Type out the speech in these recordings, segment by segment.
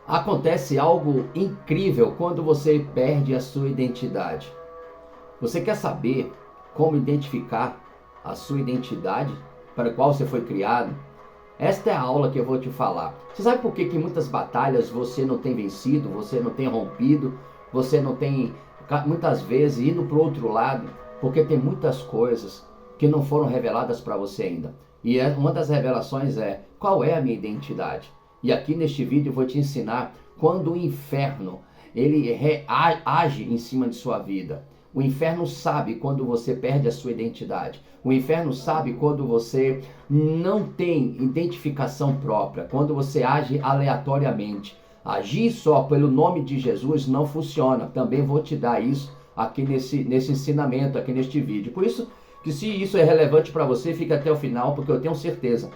Acontece algo incrível quando você perde a sua identidade. Você quer saber como identificar a sua identidade para a qual você foi criado? Esta é a aula que eu vou te falar. Você sabe por que muitas batalhas você não tem vencido, você não tem rompido, você não tem, muitas vezes, indo para o outro lado? Porque tem muitas coisas que não foram reveladas para você ainda. E uma das revelações é: qual é a minha identidade? E aqui neste vídeo eu vou te ensinar quando o inferno ele age em cima de sua vida. O inferno sabe quando você perde a sua identidade. O inferno sabe quando você não tem identificação própria, quando você age aleatoriamente. Agir só pelo nome de Jesus não funciona. Também vou te dar isso aqui nesse ensinamento, aqui neste vídeo. Por isso que, se isso é relevante para você, fica até o final, porque eu tenho certeza.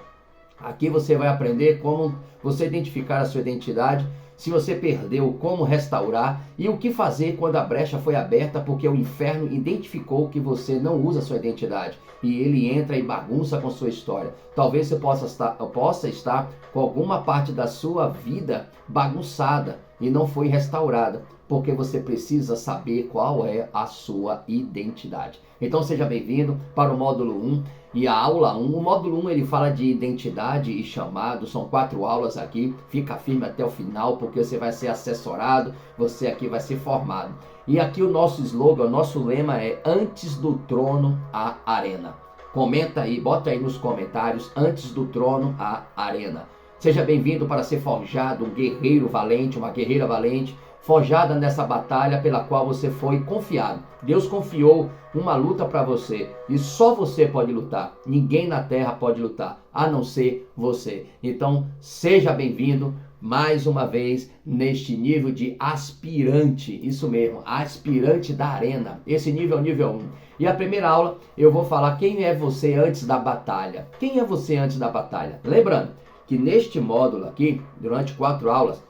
Aqui você vai aprender como você identificar a sua identidade, se você perdeu, como restaurar e o que fazer quando a brecha foi aberta porque o inferno identificou que você não usa a sua identidade e ele entra e bagunça com sua história. Talvez você possa estar com alguma parte da sua vida bagunçada e não foi restaurada, porque você precisa saber qual é a sua identidade. Então seja bem-vindo para o módulo 1 e a aula 1. O módulo 1 ele fala de identidade e chamado, são 4 aulas aqui. Fica firme até o final, porque você vai ser assessorado, você aqui vai ser formado. E aqui o nosso slogan, o nosso lema é: antes do trono, a arena. Comenta aí, bota aí nos comentários: antes do trono, a arena. Seja bem-vindo para ser forjado, um guerreiro valente, uma guerreira valente, forjada nessa batalha pela qual você foi confiado. Deus confiou uma luta para você e só você pode lutar. Ninguém na terra pode lutar, a não ser você. Então, seja bem-vindo mais uma vez neste nível de aspirante. Isso mesmo, aspirante da arena. Esse nível é o nível 1. E a primeira aula eu vou falar quem é você antes da batalha. Quem é você antes da batalha? Lembrando que neste módulo aqui, durante 4 aulas,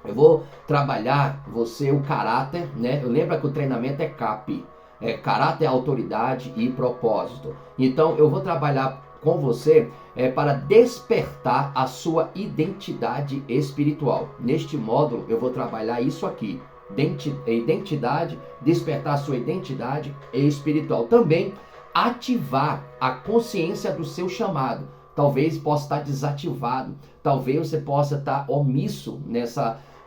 eu vou trabalhar você o caráter, né? Lembra que o treinamento é CAP, caráter, autoridade e propósito. Então eu vou trabalhar com você para despertar a sua identidade espiritual. Neste módulo eu vou trabalhar isso aqui: identidade, despertar a sua identidade espiritual. Também ativar a consciência do seu chamado. Talvez possa estar desativado, talvez você possa estar omisso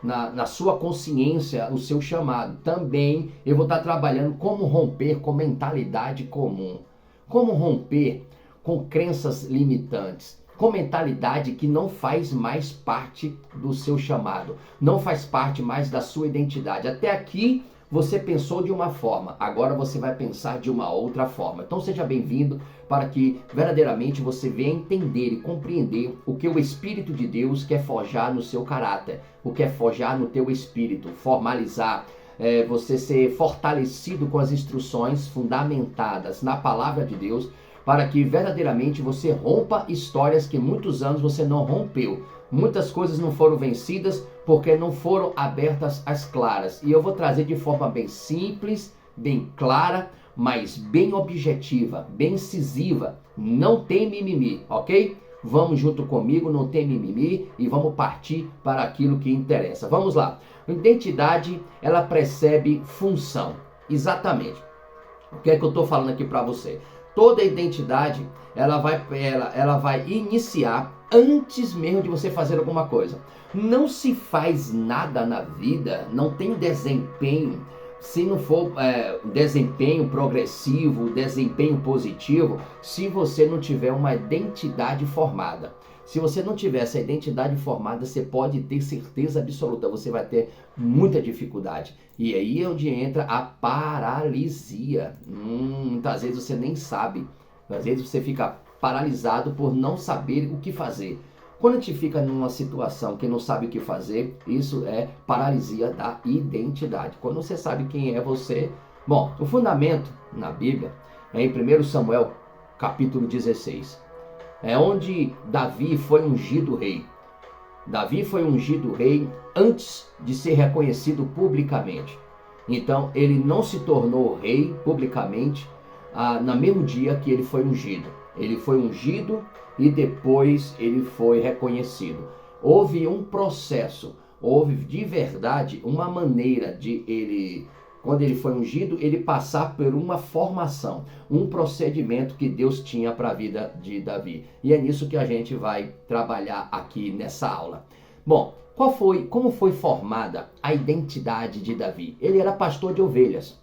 na sua consciência, o seu chamado. Também eu vou estar trabalhando como romper com mentalidade comum, como romper com crenças limitantes, com mentalidade que não faz mais parte do seu chamado, não faz parte mais da sua identidade. Até aqui você pensou de uma forma, agora você vai pensar de uma outra forma. Então seja bem-vindo para que verdadeiramente você venha entender e compreender o que o Espírito de Deus quer forjar no seu caráter, o que é forjar no teu espírito, formalizar, você ser fortalecido com as instruções fundamentadas na palavra de Deus, para que verdadeiramente você rompa histórias que muitos anos você não rompeu. Muitas coisas não foram vencidas porque não foram abertas às claras. E eu vou trazer de forma bem simples, bem clara, mas bem objetiva, bem incisiva. Não tem mimimi, ok? Vamos junto comigo, não tem mimimi, e vamos partir para aquilo que interessa. Vamos lá. Identidade, ela precede função. Exatamente. O que é que eu estou falando aqui para você? Toda identidade, ela vai iniciar antes mesmo de você fazer alguma coisa. Não se faz nada na vida, não tem desempenho, se não for desempenho progressivo, desempenho positivo, se você não tiver uma identidade formada. Se você não tiver essa identidade formada, você pode ter certeza absoluta, você vai ter muita dificuldade. E aí é onde entra a paralisia. Muitas vezes você nem sabe. Às vezes você fica paralisado por não saber o que fazer. Quando a gente fica numa situação que não sabe o que fazer, isso é paralisia da identidade. Quando você sabe quem é você... Bom, o fundamento na Bíblia é em 1 Samuel, capítulo 16. é onde Davi foi ungido rei. Davi foi ungido rei antes de ser reconhecido publicamente. Então ele não se tornou rei publicamente no mesmo dia que ele foi ungido. Ele foi ungido e depois ele foi reconhecido. Houve um processo, houve de verdade uma maneira de ele, quando ele foi ungido, ele passar por uma formação, um procedimento que Deus tinha para a vida de Davi. E é nisso que a gente vai trabalhar aqui nessa aula. Bom, como foi formada a identidade de Davi? Ele era pastor de ovelhas.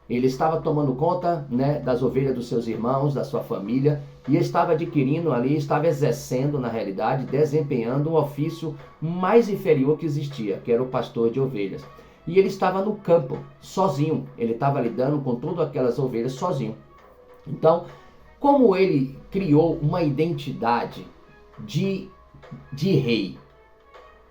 Ele estava tomando conta, né, das ovelhas dos seus irmãos, da sua família, e estava adquirindo ali, estava exercendo, na realidade, desempenhando um ofício mais inferior que existia, que era o pastor de ovelhas. E ele estava no campo, sozinho. Ele estava lidando com todas aquelas ovelhas sozinho. Então, como ele criou uma identidade de rei?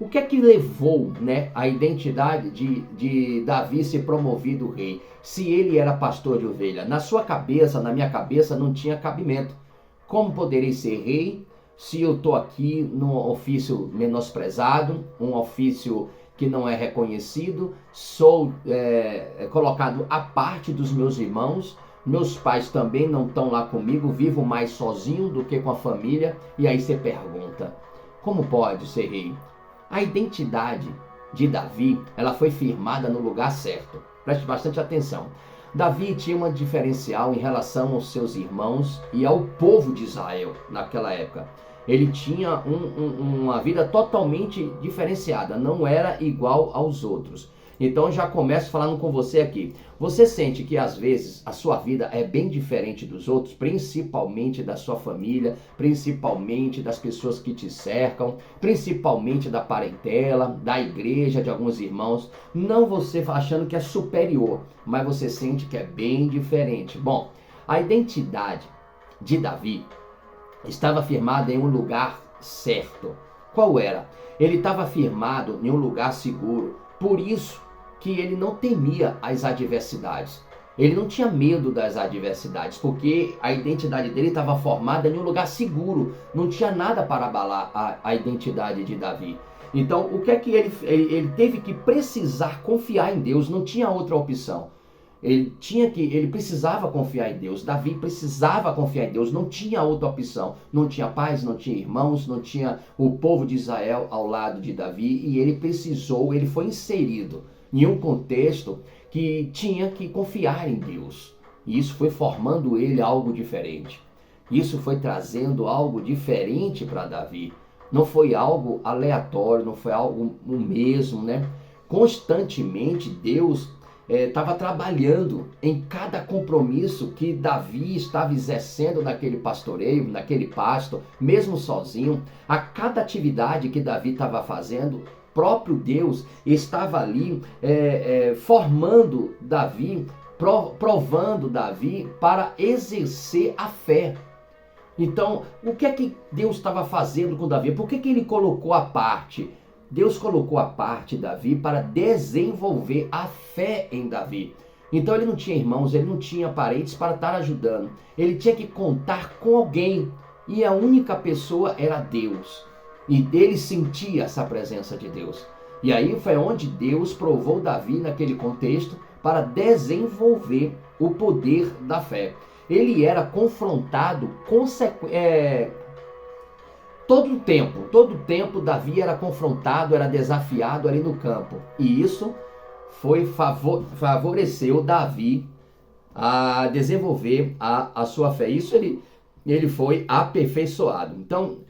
O que é que levou, né, a identidade de Davi ser promovido rei? Se ele era pastor de ovelha, na sua cabeça, na minha cabeça, não tinha cabimento. Como poderei ser rei se eu estou aqui num ofício menosprezado, um ofício que não é reconhecido, sou colocado à parte dos meus irmãos, meus pais também não estão lá comigo, vivo mais sozinho do que com a família, e aí você pergunta, como pode ser rei? A identidade de Davi, ela foi firmada no lugar certo. Preste bastante atenção. Davi tinha um diferencial em relação aos seus irmãos e ao povo de Israel naquela época. Ele tinha uma vida totalmente diferenciada, não era igual aos outros. Então já começo falando com você aqui. Você sente que às vezes a sua vida é bem diferente dos outros, principalmente da sua família, principalmente das pessoas que te cercam, principalmente da parentela, da igreja, de alguns irmãos. Não você achando que é superior, mas você sente que é bem diferente. Bom, a identidade de Davi estava firmada em um lugar certo. Qual era? Ele estava firmado em um lugar seguro. Por isso que ele não temia as adversidades. Ele não tinha medo das adversidades, porque a identidade dele estava formada em um lugar seguro. Não tinha nada para abalar a identidade de Davi. Então, o que é que ele teve que precisar confiar em Deus? Não tinha outra opção. Ele precisava confiar em Deus. Davi precisava confiar em Deus. Não tinha outra opção. Não tinha pais, não tinha irmãos, não tinha o povo de Israel ao lado de Davi. E ele foi inserido em um contexto que tinha que confiar em Deus. E isso foi formando ele algo diferente. Isso foi trazendo algo diferente para Davi. Não foi algo aleatório, não foi algo o mesmo, né? Constantemente Deus estava trabalhando em cada compromisso que Davi estava exercendo naquele pastoreio, naquele pasto, mesmo sozinho. A cada atividade que Davi estava fazendo, próprio Deus estava ali formando Davi, provando Davi para exercer a fé. Então, o que é que Deus estava fazendo com Davi? Por que ele colocou a parte? Deus colocou a parte Davi para desenvolver a fé em Davi. Então ele não tinha irmãos, ele não tinha parentes para estar ajudando. Ele tinha que contar com alguém. E a única pessoa era Deus. E ele sentia essa presença de Deus. E aí foi onde Deus provou Davi naquele contexto para desenvolver o poder da fé. Ele era confrontado todo o tempo Davi era confrontado, era desafiado ali no campo. E isso favoreceu Davi a desenvolver a sua fé. Isso ele foi aperfeiçoado. Então,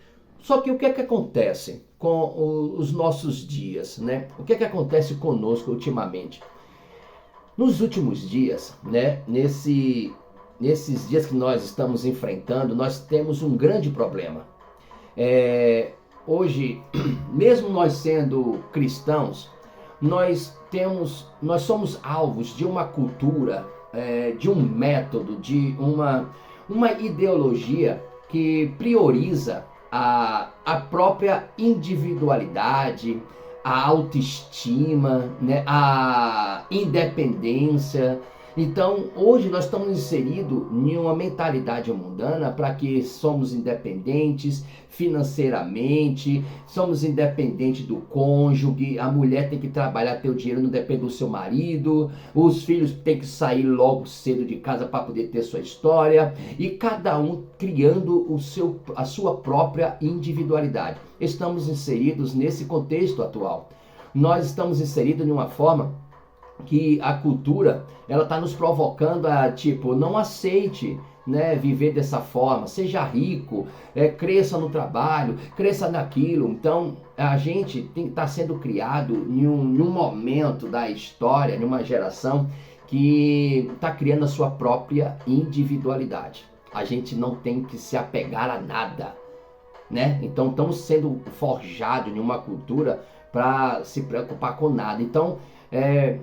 só que o que é que acontece com os nossos dias, né? O que é que acontece conosco ultimamente? Nos últimos dias, né? Nesses dias que nós estamos enfrentando, nós temos um grande problema. Hoje, mesmo nós sendo cristãos, nós somos alvos de uma cultura, de um método, de uma ideologia que prioriza a própria individualidade, a autoestima, né, a independência. Então, hoje nós estamos inseridos em uma mentalidade mundana para que somos independentes financeiramente, somos independentes do cônjuge, a mulher tem que trabalhar, ter o dinheiro, não depende do seu marido, os filhos têm que sair logo cedo de casa para poder ter sua história, e cada um criando a sua própria individualidade. Estamos inseridos nesse contexto atual. Nós estamos inseridos de uma forma que a cultura, ela está nos provocando a, tipo, não aceite, né, viver dessa forma, seja rico, cresça no trabalho, cresça naquilo. Então, a gente está sendo criado em um momento da história, em uma geração que está criando a sua própria individualidade. A gente não tem que se apegar a nada, né? Então, estamos sendo forjados em uma cultura para se preocupar com nada. Então,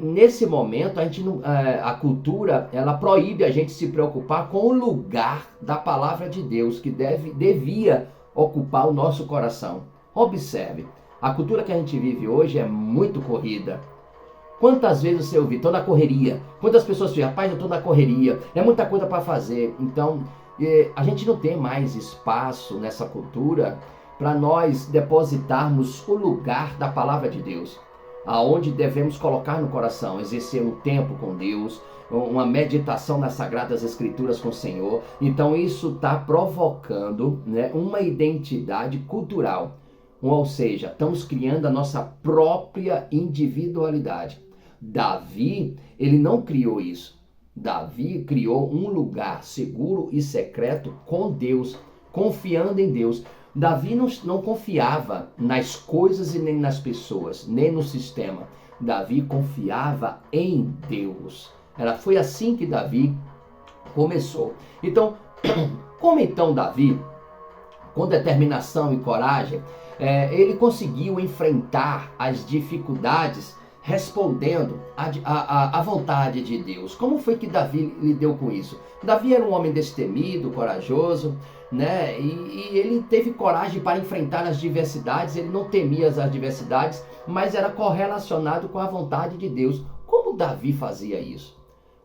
nesse momento a cultura, ela proíbe a gente se preocupar com o lugar da palavra de Deus que devia ocupar o nosso coração. Observe, a cultura que a gente vive hoje é muito corrida. Quantas vezes você ouviu, estou na correria? Quantas pessoas dizem, rapaz, eu estou na correria, é muita coisa para fazer. Então, a gente não tem mais espaço nessa cultura para nós depositarmos o lugar da palavra de Deus, aonde devemos colocar no coração, exercer um tempo com Deus, uma meditação nas Sagradas Escrituras com o Senhor. Então isso está provocando, né, uma identidade cultural, ou seja, estamos criando a nossa própria individualidade. Davi, ele não criou isso. Davi criou um lugar seguro e secreto com Deus, confiando em Deus. Davi não confiava nas coisas e nem nas pessoas, nem no sistema. Davi confiava em Deus. Foi assim que Davi começou. Então, como então Davi, com determinação e coragem, ele conseguiu enfrentar as dificuldades respondendo à vontade de Deus? Como foi que Davi lidou com isso? Davi era um homem destemido, corajoso, né? E ele teve coragem para enfrentar as diversidades. Ele não temia as adversidades, mas era correlacionado com a vontade de Deus. Como Davi fazia isso?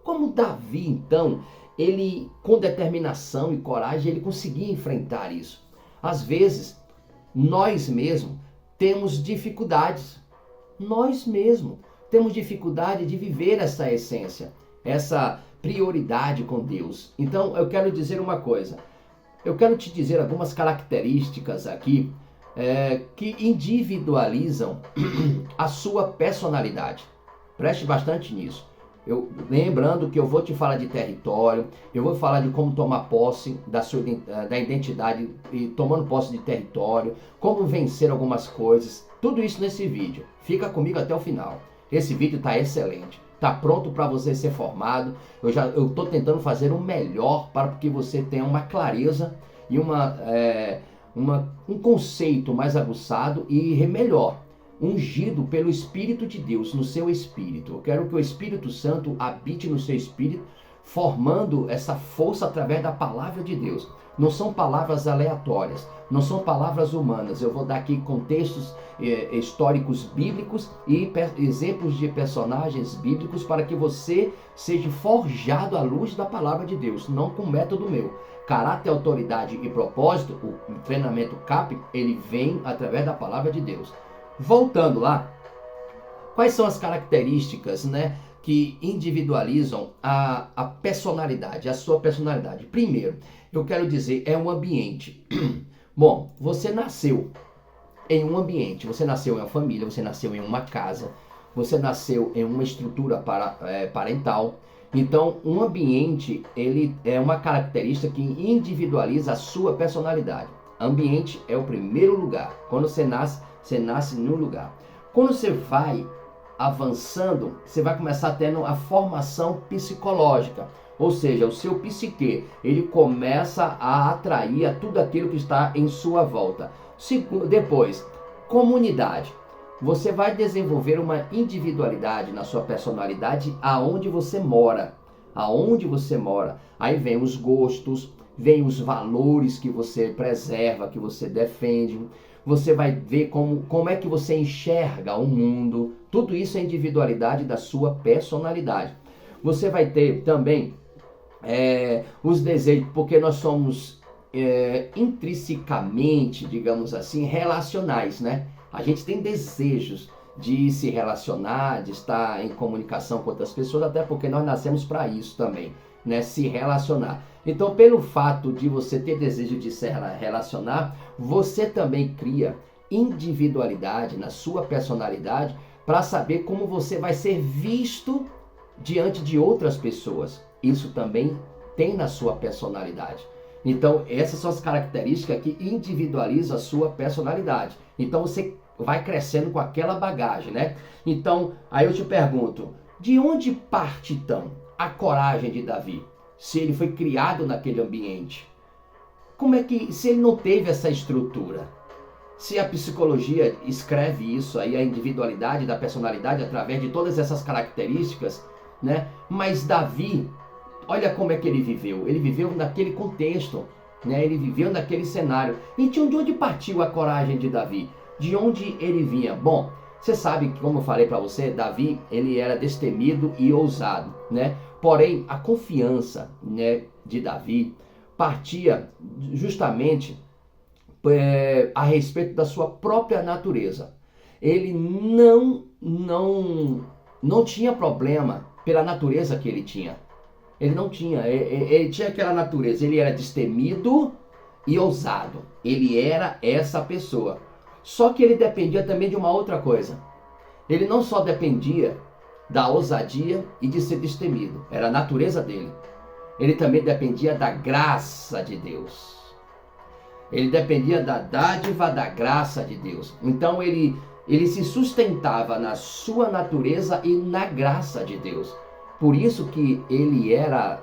Como Davi, então, ele com determinação e coragem, ele conseguia enfrentar isso? Às vezes, nós mesmos temos dificuldades. Nós mesmos temos dificuldade de viver essa essência, essa prioridade com Deus. Então, eu quero dizer uma coisa. Eu quero te dizer algumas características aqui que individualizam a sua personalidade. Preste bastante nisso. Lembrando que eu vou te falar de território, eu vou falar de como tomar posse da identidade e tomando posse de território, como vencer algumas coisas, tudo isso nesse vídeo. Fica comigo até o final. Esse vídeo está excelente, está pronto para você ser formado. Eu estou tentando fazer o melhor para que você tenha uma clareza e um conceito mais aguçado e melhor, ungido pelo Espírito de Deus no seu espírito. Eu quero que o Espírito Santo habite no seu espírito, formando essa força através da palavra de Deus. Não são palavras aleatórias, não são palavras humanas. Eu vou dar aqui contextos históricos bíblicos e exemplos de personagens bíblicos para que você seja forjado à luz da palavra de Deus, não com método meu. Caráter, autoridade e propósito, o treinamento CAP, ele vem através da palavra de Deus. Voltando lá, quais são as características, né, que individualizam a personalidade, a sua personalidade? Primeiro, eu quero dizer, é um ambiente. Bom, você nasceu em um ambiente, você nasceu em uma família, você nasceu em uma casa, você nasceu em uma estrutura parental. Então, um ambiente, ele é uma característica que individualiza a sua personalidade. Ambiente é o primeiro lugar. Quando você nasce num lugar. Quando você vai avançando, você vai começar tendo a formação psicológica. Ou seja, o seu psique, ele começa a atrair a tudo aquilo que está em sua volta. Depois, comunidade. Você vai desenvolver uma individualidade na sua personalidade aonde você mora. Aonde você mora. Aí vem os gostos, vem os valores que você preserva, que você defende. Você vai ver como é que você enxerga o mundo. Tudo isso é individualidade da sua personalidade. Você vai ter também os desejos, porque nós somos intrinsecamente, digamos assim, relacionais, né? A gente tem desejos de se relacionar, de estar em comunicação com outras pessoas, até porque nós nascemos para isso também, né? Se relacionar. Então, pelo fato de você ter desejo de se relacionar, você também cria individualidade na sua personalidade para saber como você vai ser visto diante de outras pessoas. Isso também tem na sua personalidade. Então, essas são as características que individualizam a sua personalidade. Então, você vai crescendo com aquela bagagem, né? Então, aí eu te pergunto, de onde parte então a coragem de Davi? Se ele foi criado naquele ambiente, como é que, se ele não teve essa estrutura? Se a psicologia escreve isso aí, a individualidade da personalidade através de todas essas características, né? Mas Davi, olha como é que ele viveu. Ele viveu naquele contexto, né? Ele viveu naquele cenário. E de onde partiu a coragem de Davi? De onde ele vinha? Bom, você sabe que, como eu falei para você, Davi, ele era destemido e ousado, né? Porém, a confiança, né, de Davi partia justamente a respeito da sua própria natureza. Ele não tinha problema pela natureza que ele tinha. Ele não tinha, ele tinha aquela natureza, ele era destemido e ousado. Ele era essa pessoa. Só que ele dependia também de uma outra coisa. Ele não só dependia da ousadia e de ser destemido, era a natureza dele. Ele também dependia da graça de Deus. Ele dependia da dádiva da graça de Deus. Então ele se sustentava na sua natureza e na graça de Deus. Por isso que ele era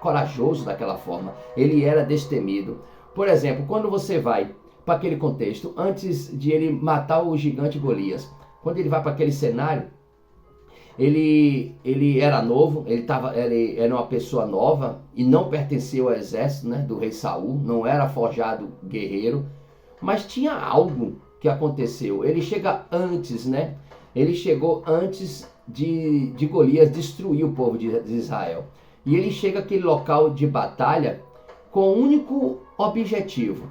corajoso daquela forma, ele era destemido. Por exemplo, quando você vai para aquele contexto, antes de ele matar o gigante Golias, quando ele vai para aquele cenário, ele era novo, ele era uma pessoa nova e não pertencia ao exército, né, do rei Saul, não era forjado guerreiro, mas tinha algo que aconteceu. Ele chega antes, né? Ele chegou antes de Golias destruir o povo de Israel. E ele chega àquele local de batalha com um único objetivo.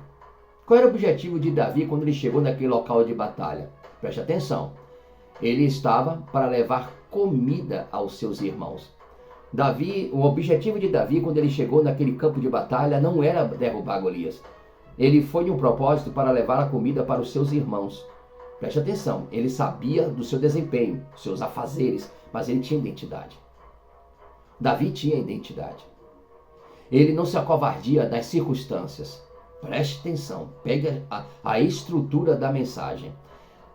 Qual era o objetivo de Davi quando ele chegou naquele local de batalha? Preste atenção. Ele estava para levar comida aos seus irmãos. Davi, o objetivo de Davi quando ele chegou naquele campo de batalha não era derrubar Golias. Ele foi de um propósito para levar a comida para os seus irmãos. Preste atenção, ele sabia do seu desempenho, seus afazeres, mas ele tinha identidade. Davi tinha identidade. Ele não se acovardia das circunstâncias. Preste atenção, pegue a estrutura da mensagem.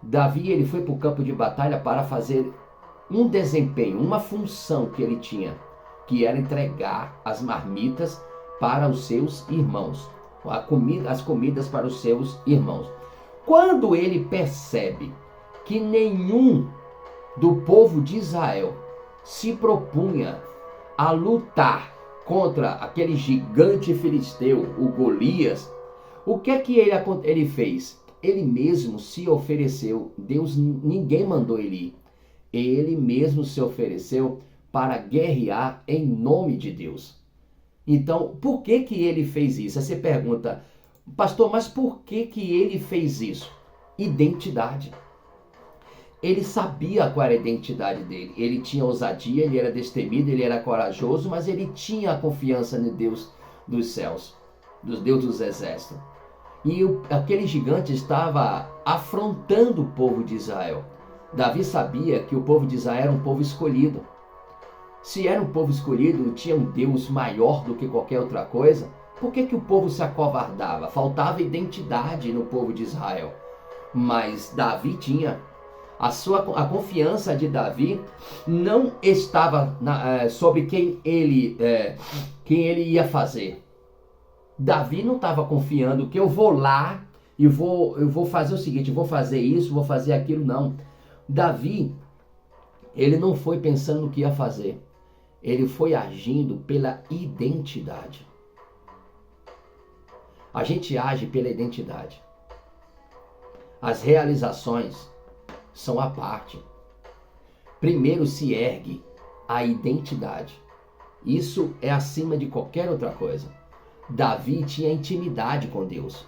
Davi, ele foi para o campo de batalha para fazer um desempenho, uma função que ele tinha, que era entregar as marmitas para os seus irmãos, as comidas para os seus irmãos. Quando ele percebe que nenhum do povo de Israel se propunha a lutar contra aquele gigante filisteu, o Golias, o que é que ele fez? Ele mesmo se ofereceu. Ninguém mandou ele ir. Ele mesmo se ofereceu para guerrear em nome de Deus. Então, por que ele fez isso? Aí você pergunta, pastor, mas por que ele fez isso? Identidade. Ele sabia qual era a identidade dele. Ele tinha ousadia, ele era destemido, ele era corajoso, mas ele tinha a confiança no Deus dos céus, do Deus dos exércitos. E aquele gigante estava afrontando o povo de Israel. Davi sabia que o povo de Israel era um povo escolhido. Se era um povo escolhido, tinha um Deus maior do que qualquer outra coisa, por que o povo se acovardava? Faltava identidade no povo de Israel. Mas Davi tinha. A confiança de Davi não estava sobre quem ele ia fazer. Davi não estava confiando que eu vou lá e vou fazer o seguinte, vou fazer isso, vou fazer aquilo, não. Davi, ele não foi pensando no que ia fazer. Ele foi agindo pela identidade. A gente age pela identidade. As realizações são à parte. Primeiro se ergue a identidade. Isso é acima de qualquer outra coisa. Davi tinha intimidade com Deus.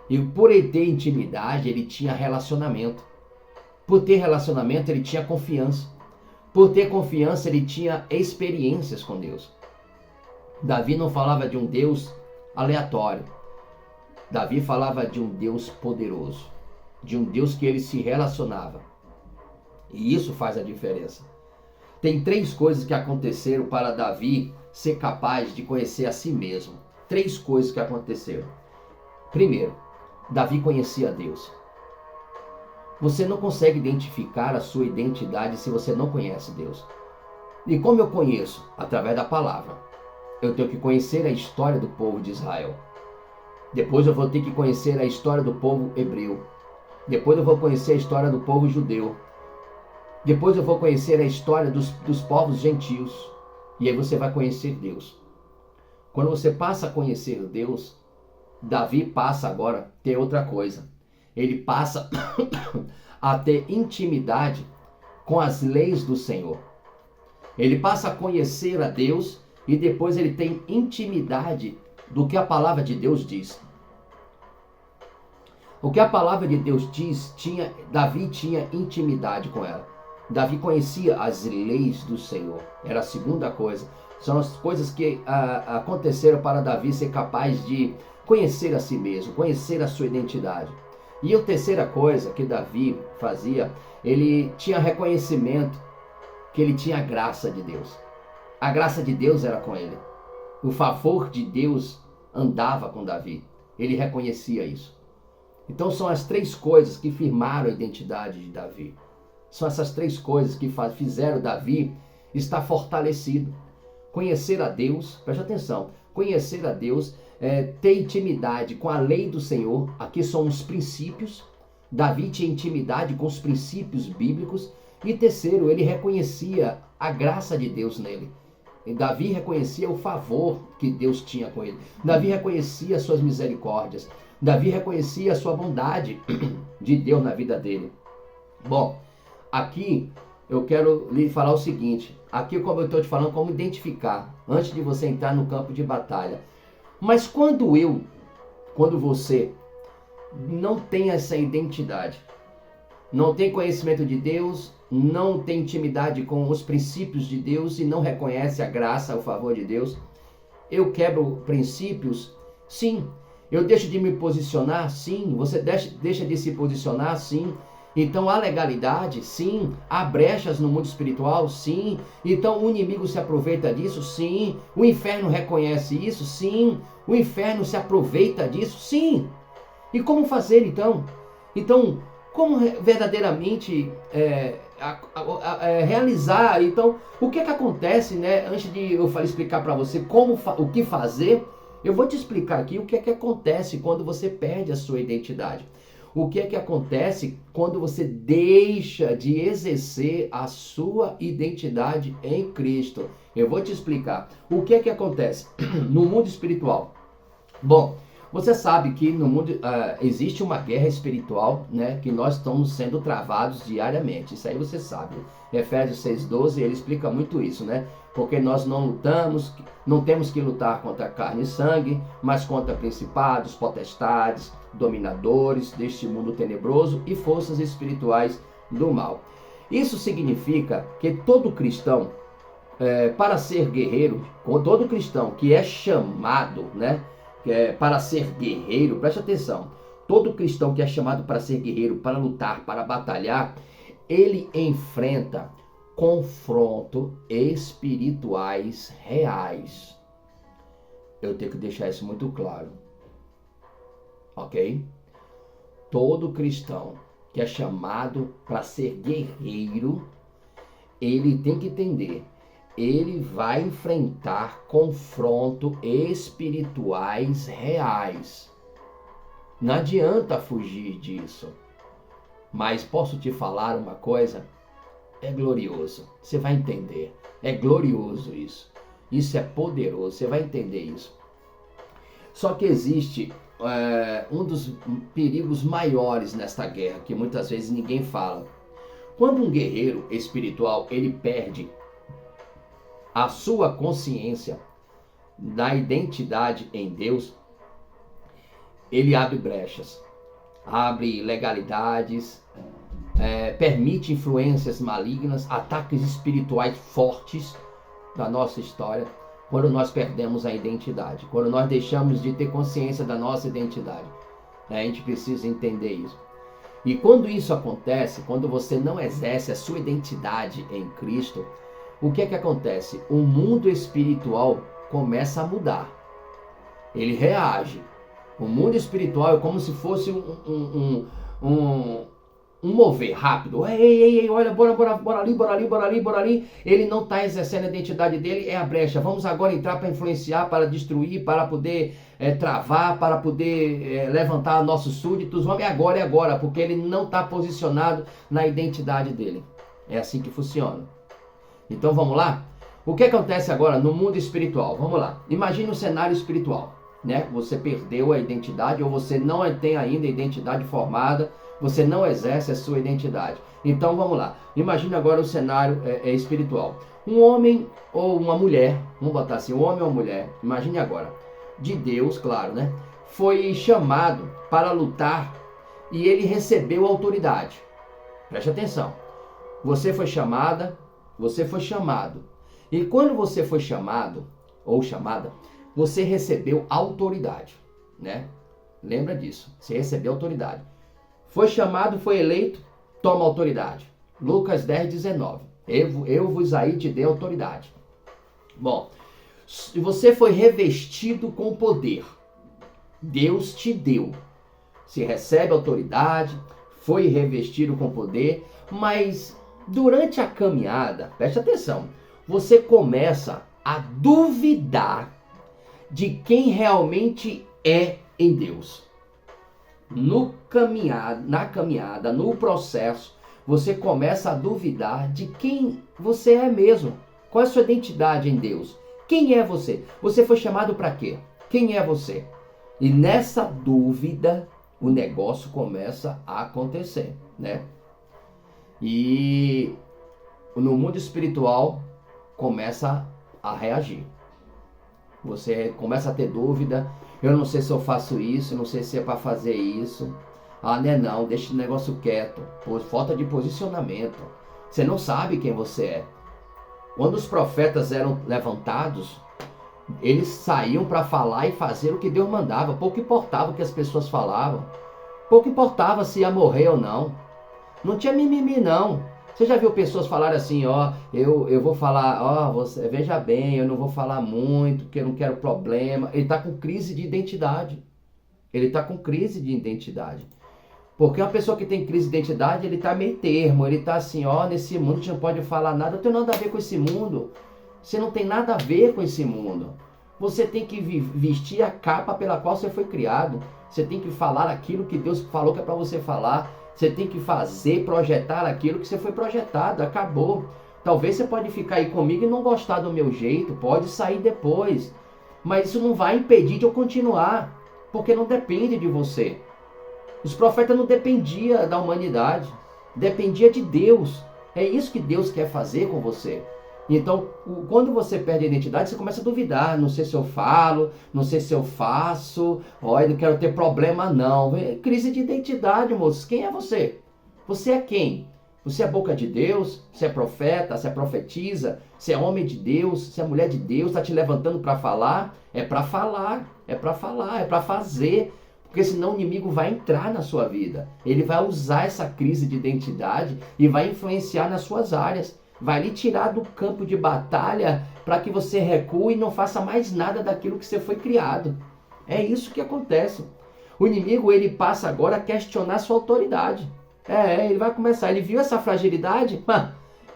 E por ele ter intimidade, ele tinha relacionamento. Por ter relacionamento, ele tinha confiança. Por ter confiança, ele tinha experiências com Deus. Davi não falava de um Deus aleatório. Davi falava de um Deus poderoso. De um Deus que ele se relacionava. E isso faz a diferença. Tem 3 coisas que aconteceram para Davi ser capaz de conhecer a si mesmo. 3 coisas que aconteceram. Primeiro, Davi conhecia Deus. Você não consegue identificar a sua identidade se você não conhece Deus. E como eu conheço? Através da palavra. Eu tenho que conhecer a história do povo de Israel. Depois eu vou ter que conhecer a história do povo hebreu. Depois eu vou conhecer a história do povo judeu. Depois eu vou conhecer a história dos povos gentios. E aí você vai conhecer Deus. Quando você passa a conhecer Deus, Davi passa agora a ter outra coisa. Ele passa a ter intimidade com as leis do Senhor. Ele passa a conhecer a Deus e depois ele tem intimidade do que a palavra de Deus diz. O que a palavra de Deus diz, Davi tinha intimidade com ela. Davi conhecia as leis do Senhor. Era a segunda coisa. São as coisas que aconteceram para Davi ser capaz de conhecer a si mesmo, conhecer a sua identidade. E a terceira coisa que Davi fazia, ele tinha reconhecimento que ele tinha a graça de Deus. A graça de Deus era com ele. O favor de Deus andava com Davi. Ele reconhecia isso. Então são as 3 coisas que firmaram a identidade de Davi. São essas 3 coisas que fizeram Davi estar fortalecido. Conhecer a Deus, preste atenção, conhecer a Deus, ter intimidade com a lei do Senhor. Aqui são os princípios. Davi tinha intimidade com os princípios bíblicos. E terceiro, ele reconhecia a graça de Deus nele. E Davi reconhecia o favor que Deus tinha com ele. Davi reconhecia as suas misericórdias. Davi reconhecia a sua bondade de Deus na vida dele. Bom, aqui eu quero lhe falar o seguinte. Aqui, como eu estou te falando, como identificar antes de você entrar no campo de batalha. Mas quando você não tem essa identidade, não tem conhecimento de Deus, não tem intimidade com os princípios de Deus e não reconhece a graça, o favor de Deus, eu quebro princípios? Sim. Eu deixo de me posicionar? Sim. Você deixa de se posicionar? Sim. Então há legalidade? Sim. Há brechas no mundo espiritual? Sim. Então o inimigo se aproveita disso? Sim. O inferno reconhece isso? Sim. O inferno se aproveita disso? Sim. E como fazer então? Então, como verdadeiramente realizar? Então, o que acontece, né? Antes de eu explicar para você o que fazer, eu vou te explicar aqui o que acontece quando você perde a sua identidade. O que acontece quando você deixa de exercer a sua identidade em Cristo. Eu vou te explicar. O que acontece no mundo espiritual? Bom, você sabe que no mundo existe uma guerra espiritual, né, que nós estamos sendo travados diariamente. Isso aí você sabe. Efésios 6,12, ele explica muito isso, né? Porque nós não temos que lutar contra carne e sangue, mas contra principados, potestades, dominadores deste mundo tenebroso e forças espirituais do mal. Isso significa que todo cristão, para ser guerreiro, todo cristão que é chamado, né, para ser guerreiro, preste atenção, todo cristão que é chamado para ser guerreiro, para lutar, para batalhar, ele enfrenta confrontos espirituais reais. Eu tenho que deixar isso muito claro. Ok? Todo cristão que é chamado para ser guerreiro, ele tem que entender, ele vai enfrentar confrontos espirituais reais. Não adianta fugir disso. Mas posso te falar uma coisa? É glorioso. Você vai entender. É glorioso isso. Isso é poderoso. Você vai entender isso. Só que existe um dos perigos maiores nesta guerra, que muitas vezes ninguém fala. Quando um guerreiro espiritual, ele perde a sua consciência da identidade em Deus, ele abre brechas, abre legalidades, permite influências malignas, ataques espirituais fortes da nossa história, quando nós perdemos a identidade, quando nós deixamos de ter consciência da nossa identidade. A gente precisa entender isso. E quando isso acontece, quando você não exerce a sua identidade em Cristo, o que é que acontece? O mundo espiritual começa a mudar. Ele reage. O mundo espiritual é como se fosse um mover rápido. Ei, olha, bora ali. Ele não está exercendo a identidade dele, é a brecha. Vamos agora entrar para influenciar, para destruir, para poder travar, para poder levantar nossos súditos. Vamos, é agora, porque ele não está posicionado na identidade dele. É assim que funciona. Então vamos lá? O que acontece agora no mundo espiritual? Vamos lá. Imagine um cenário espiritual, né? Você perdeu a identidade ou você não tem ainda a identidade formada, você não exerce a sua identidade. Então vamos lá. Imagine agora o cenário espiritual. Um homem ou uma mulher, vamos botar assim, um homem ou uma mulher, imagine agora, de Deus, claro, né? Foi chamado para lutar e ele recebeu autoridade. Preste atenção. Você foi chamada, você foi chamado. E quando você foi chamado ou chamada, você recebeu autoridade, né? Lembra disso. Você recebeu autoridade. Foi chamado, foi eleito, toma autoridade. Lucas 10:19. Eu vos aí te dei autoridade. Bom, você foi revestido com poder. Deus te deu. Você recebe autoridade, foi revestido com poder, mas durante a caminhada, preste atenção, você começa a duvidar de quem realmente é em Deus. Na caminhada, no processo, você começa a duvidar de quem você é mesmo. Qual é a sua identidade em Deus? Quem é você? Você foi chamado para quê? Quem é você? E nessa dúvida, o negócio começa a acontecer, né? E no mundo espiritual começa a reagir. Você começa a ter dúvida. Eu não sei se eu faço isso, não sei se é para fazer isso. Ah, não, deixa o negócio quieto. Por falta de posicionamento. Você não sabe quem você é. Quando os profetas eram levantados, eles saíam para falar e fazer o que Deus mandava. Pouco importava o que as pessoas falavam. Pouco importava se ia morrer ou não. Não tinha mimimi, não. Você já viu pessoas falarem assim, eu vou falar, você, veja bem, eu não vou falar muito, porque eu não quero problema. Ele está com crise de identidade. Ele está com crise de identidade. Porque uma pessoa que tem crise de identidade, ele está meio termo, ele está assim, nesse mundo a gente não pode falar nada, eu não tenho nada a ver com esse mundo. Você não tem nada a ver com esse mundo. Você tem que vestir a capa pela qual você foi criado. Você tem que falar aquilo que Deus falou que é para você falar. Você tem que fazer, projetar aquilo que você foi projetado. Acabou. Talvez você pode ficar aí comigo e não gostar do meu jeito. Pode sair depois. Mas isso não vai impedir de eu continuar. Porque não depende de você. Os profetas não dependiam da humanidade. Dependia de Deus. É isso que Deus quer fazer com você. Então, quando você perde a identidade, você começa a duvidar. Não sei se eu falo, não sei se eu faço. Eu não quero ter problema, não. Crise de identidade, moços. Quem é você? Você é quem? Você é boca de Deus? Você é profeta? Você é profetiza? Você é homem de Deus? Você é mulher de Deus? Está te levantando para falar? É para falar, é para falar, é para fazer. Porque senão o inimigo vai entrar na sua vida. Ele vai usar essa crise de identidade e vai influenciar nas suas áreas. Vai lhe tirar do campo de batalha para que você recue e não faça mais nada daquilo que você foi criado. É isso que acontece. O inimigo, ele passa agora a questionar sua autoridade. Ele vai começar. Ele viu essa fragilidade?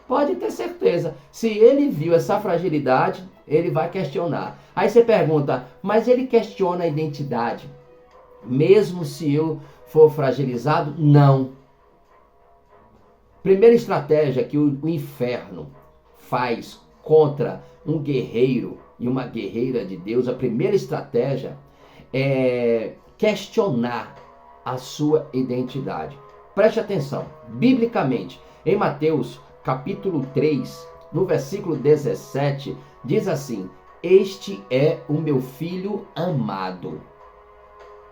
Pode ter certeza. Se ele viu essa fragilidade, ele vai questionar. Aí você pergunta, mas ele questiona a identidade. Mesmo se eu for fragilizado? Não. Primeira estratégia que o inferno faz contra um guerreiro e uma guerreira de Deus, a primeira estratégia é questionar a sua identidade. Preste atenção, biblicamente, em Mateus capítulo 3, no versículo 17, diz assim: este é o meu filho amado.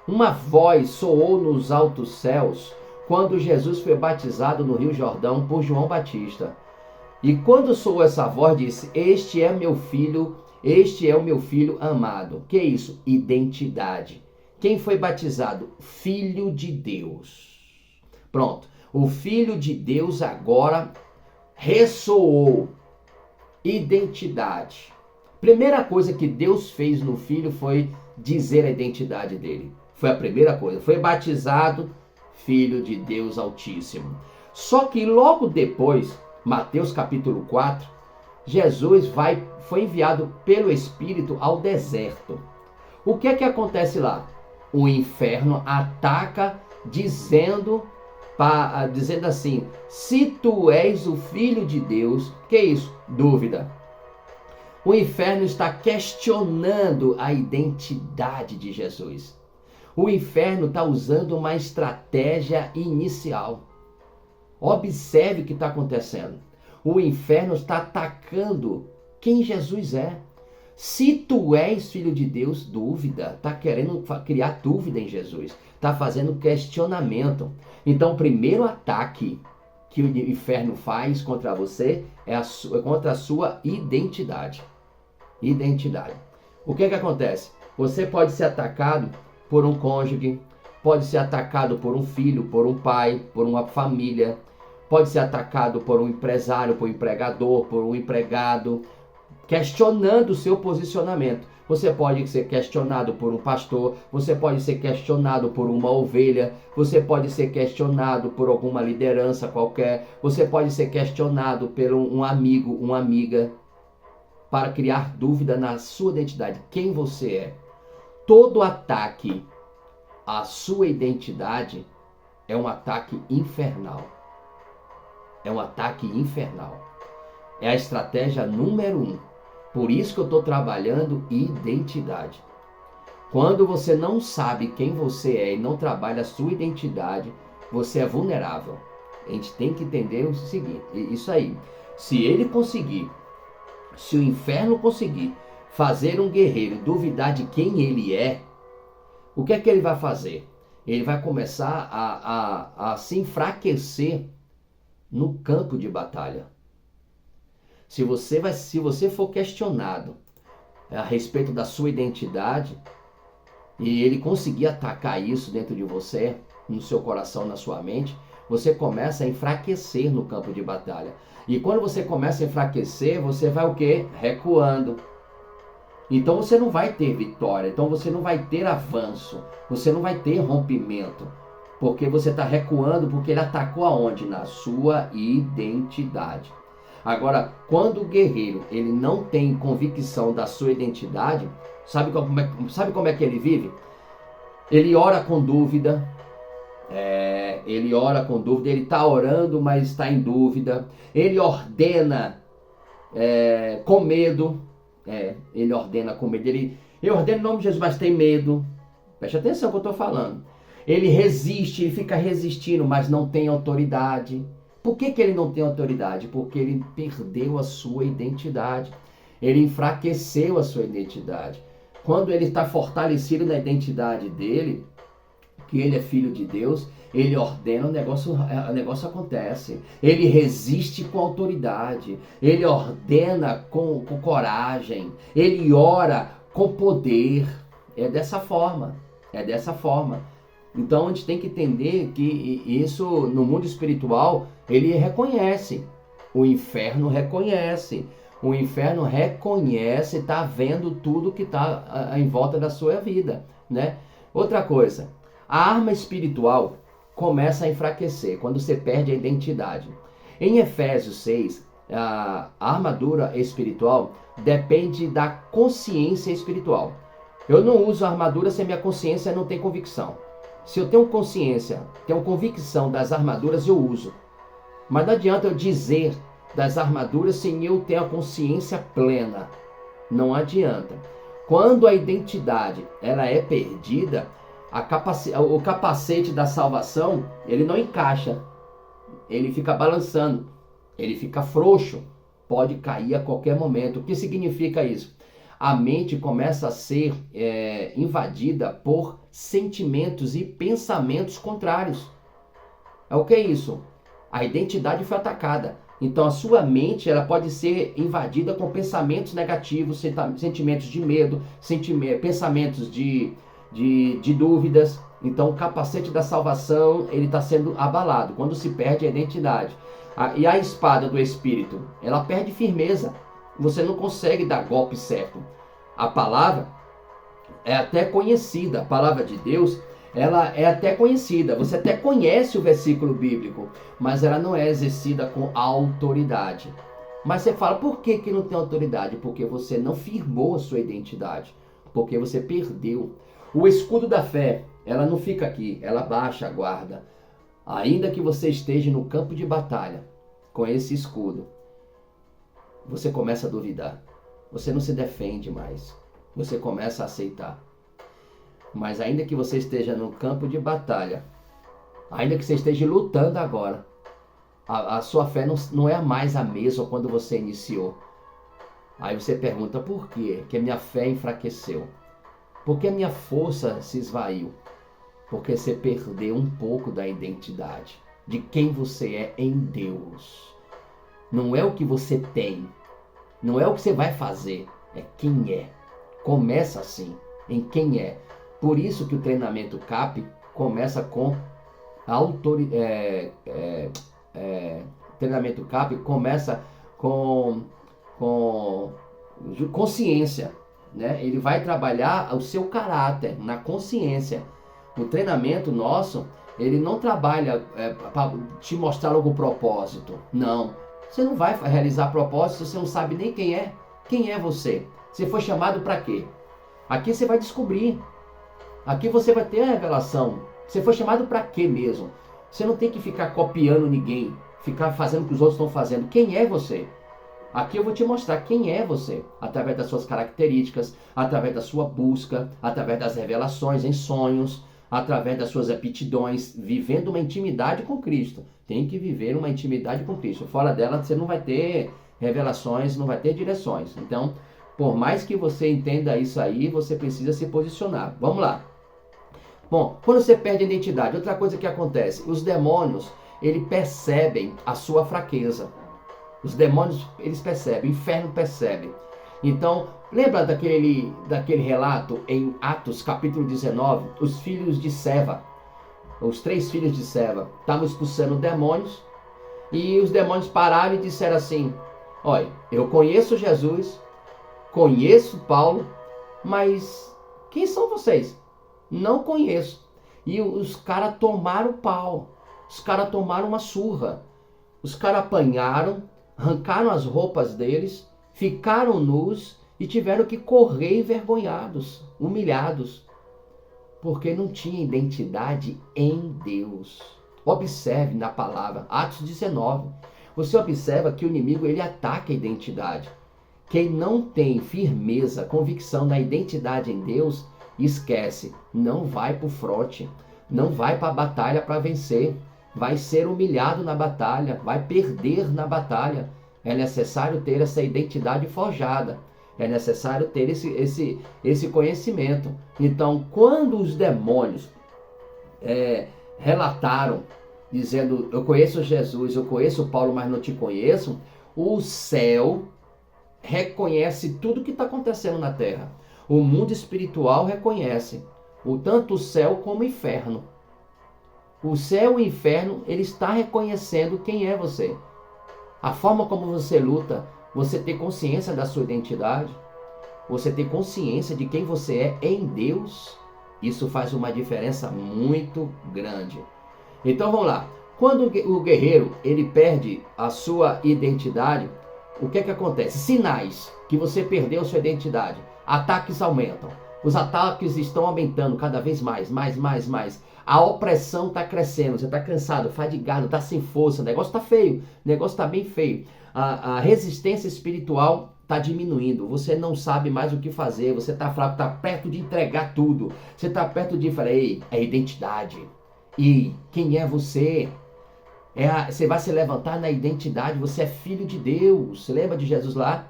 Uma voz soou nos altos céus quando Jesus foi batizado no Rio Jordão por João Batista. E quando soou essa voz, disse: este é meu filho, este é o meu filho amado. Que é isso? Identidade. Quem foi batizado? Filho de Deus. Pronto. O Filho de Deus agora ressoou. Identidade. Primeira coisa que Deus fez no Filho foi dizer a identidade dele. Foi a primeira coisa. Foi batizado Filho de Deus Altíssimo. Só que logo depois, Mateus capítulo 4, Jesus foi enviado pelo Espírito ao deserto. O que é que acontece lá? O inferno ataca dizendo assim: se tu és o Filho de Deus, que é isso? Dúvida. O inferno está questionando a identidade de Jesus. O inferno está usando uma estratégia inicial. Observe o que está acontecendo. O inferno está atacando quem Jesus é. Se tu és filho de Deus, dúvida. Está querendo criar dúvida em Jesus. Está fazendo questionamento. Então, o primeiro ataque que o inferno faz contra você é contra a sua identidade. Identidade. O que acontece? Você pode ser atacado por um cônjuge, pode ser atacado por um filho, por um pai, por uma família, pode ser atacado por um empresário, por um empregador, por um empregado, questionando o seu posicionamento. Você pode ser questionado por um pastor, você pode ser questionado por uma ovelha, você pode ser questionado por alguma liderança qualquer, você pode ser questionado por um amigo, uma amiga, para criar dúvida na sua identidade, quem você é. Todo ataque à sua identidade é um ataque infernal. É um ataque infernal. É a estratégia número 1. Por isso que eu estou trabalhando identidade. Quando você não sabe quem você é e não trabalha a sua identidade, você é vulnerável. A gente tem que entender o seguinte, isso aí. Se ele conseguir, se o inferno conseguir fazer um guerreiro duvidar de quem ele é, o que é que ele vai fazer? Ele vai começar a se enfraquecer no campo de batalha. Se você for questionado a respeito da sua identidade e ele conseguir atacar isso dentro de você, no seu coração, na sua mente, você começa a enfraquecer no campo de batalha. E quando você começa a enfraquecer, você vai o quê? Recuando. Então você não vai ter vitória, então você não vai ter avanço, você não vai ter rompimento, porque você está recuando, porque ele atacou aonde? Na sua identidade. Agora, quando o guerreiro ele não tem convicção da sua identidade, sabe como é que ele vive? Ele ora com dúvida. Ele ora com dúvida, ele está orando, mas está em dúvida. Ele ordena com medo. Ele ordena com medo. Ele ordena em nome de Jesus, mas tem medo. Preste atenção no que eu estou falando. Ele resiste, ele fica resistindo, mas não tem autoridade. Por que ele não tem autoridade? Porque ele perdeu a sua identidade. Ele enfraqueceu a sua identidade. Quando ele está fortalecido na identidade dele, que ele é filho de Deus, ele ordena, o negócio acontece. Ele resiste com autoridade. Ele ordena com coragem. Ele ora com poder. É dessa forma. Então a gente tem que entender que isso no mundo espiritual, ele reconhece. O inferno reconhece. O inferno reconhece, está vendo tudo que está em volta da sua vida, né? Outra coisa, a arma espiritual começa a enfraquecer quando você perde a identidade. Em Efésios 6, a armadura espiritual depende da consciência espiritual. Eu não uso a armadura se a minha consciência não tem convicção. Se eu tenho consciência, tenho convicção das armaduras, eu uso. Mas não adianta eu dizer das armaduras sem eu ter a consciência plena. Não adianta. Quando a identidade ela é perdida, o capacete da salvação, ele não encaixa. Ele fica balançando. Ele fica frouxo. pode cair a qualquer momento. O que significa isso? A mente começa a ser invadida por sentimentos e pensamentos contrários. O que é isso? A identidade foi atacada. Então a sua mente ela pode ser invadida com pensamentos negativos, sentimentos de medo, pensamentos de dúvidas. Então o capacete da salvação ele está sendo abalado quando se perde a identidade. E a espada do Espírito, ela perde firmeza. Você não consegue dar golpe certo. A palavra é até conhecida, a palavra de Deus, ela é até conhecida. Você até conhece o versículo bíblico, mas ela não é exercida com autoridade. Mas você fala, por que não tem autoridade? Porque você não firmou a sua identidade. Porque você perdeu. O escudo da fé, ela não fica aqui, ela baixa a guarda. Ainda que você esteja no campo de batalha com esse escudo, você começa a duvidar. Você não se defende mais. Você começa a aceitar. Mas ainda que você esteja no campo de batalha, ainda que você esteja lutando agora, a sua fé não é mais a mesma quando você iniciou. Aí você pergunta, por quê? Que a minha fé enfraqueceu. Porque a minha força se esvaiu. Porque você perdeu um pouco da identidade, de quem você é em Deus. Não é o que você tem, não é o que você vai fazer, é quem é. Começa assim, em quem é. Por isso que o treinamento CAP começa com treinamento CAP começa com consciência, né? Ele vai trabalhar o seu caráter na consciência. O treinamento nosso, ele não trabalha para te mostrar algum propósito. Não. Você não vai realizar propósito se você não sabe nem quem é. Quem é você? Você foi chamado para quê? Aqui você vai descobrir. Aqui você vai ter a revelação. Você foi chamado para quê mesmo? Você não tem que ficar copiando ninguém, ficar fazendo o que os outros estão fazendo. Quem é você? Aqui eu vou te mostrar quem é você, através das suas características, através da sua busca, através das revelações em sonhos, através das suas aptidões, vivendo uma intimidade com Cristo. Tem que viver uma intimidade com Cristo. Fora dela você não vai ter revelações, não vai ter direções. Então, por mais que você entenda isso aí, você precisa se posicionar. Vamos lá. Bom, quando você perde a identidade, outra coisa que acontece, os demônios, eles percebem a sua fraqueza. Os demônios, eles percebem, o inferno percebe. Então, lembra daquele relato em Atos capítulo 19? Os filhos de Seva, os 3 filhos de Seva, estavam expulsando demônios e os demônios pararam e disseram assim, olha, eu conheço Jesus, conheço Paulo, mas quem são vocês? Não conheço. E os caras tomaram pau, os caras tomaram uma surra, os caras apanharam, arrancaram as roupas deles, ficaram nus e tiveram que correr envergonhados, humilhados, porque não tinha identidade em Deus. Observe na palavra, Atos 19, você observa que o inimigo ele ataca a identidade. Quem não tem firmeza, convicção na identidade em Deus, esquece, não vai para o fronte, não vai para a batalha para vencer. Vai ser humilhado na batalha, vai perder na batalha. É necessário ter essa identidade forjada. É necessário ter esse conhecimento. Então, quando os demônios relataram, dizendo, eu conheço Jesus, eu conheço Paulo, mas não te conheço, o céu reconhece tudo que está acontecendo na terra. O mundo espiritual reconhece, tanto o céu como o inferno. O céu e o inferno, ele está reconhecendo quem é você. A forma como você luta, você ter consciência da sua identidade, você ter consciência de quem você é em Deus, isso faz uma diferença muito grande. Então vamos lá. Quando o guerreiro ele perde a sua identidade, o que é que acontece? Sinais que você perdeu a sua identidade. Ataques aumentam. Os ataques estão aumentando cada vez mais. A opressão está crescendo, você está cansado, fadigado, está sem força, o negócio está feio, o negócio está bem feio. A resistência espiritual está diminuindo, você não sabe mais o que fazer, você está fraco, está perto de entregar tudo, você está perto de falar, ei, é identidade. E quem é você? Você vai se levantar na identidade, você é filho de Deus. Você lembra de Jesus lá?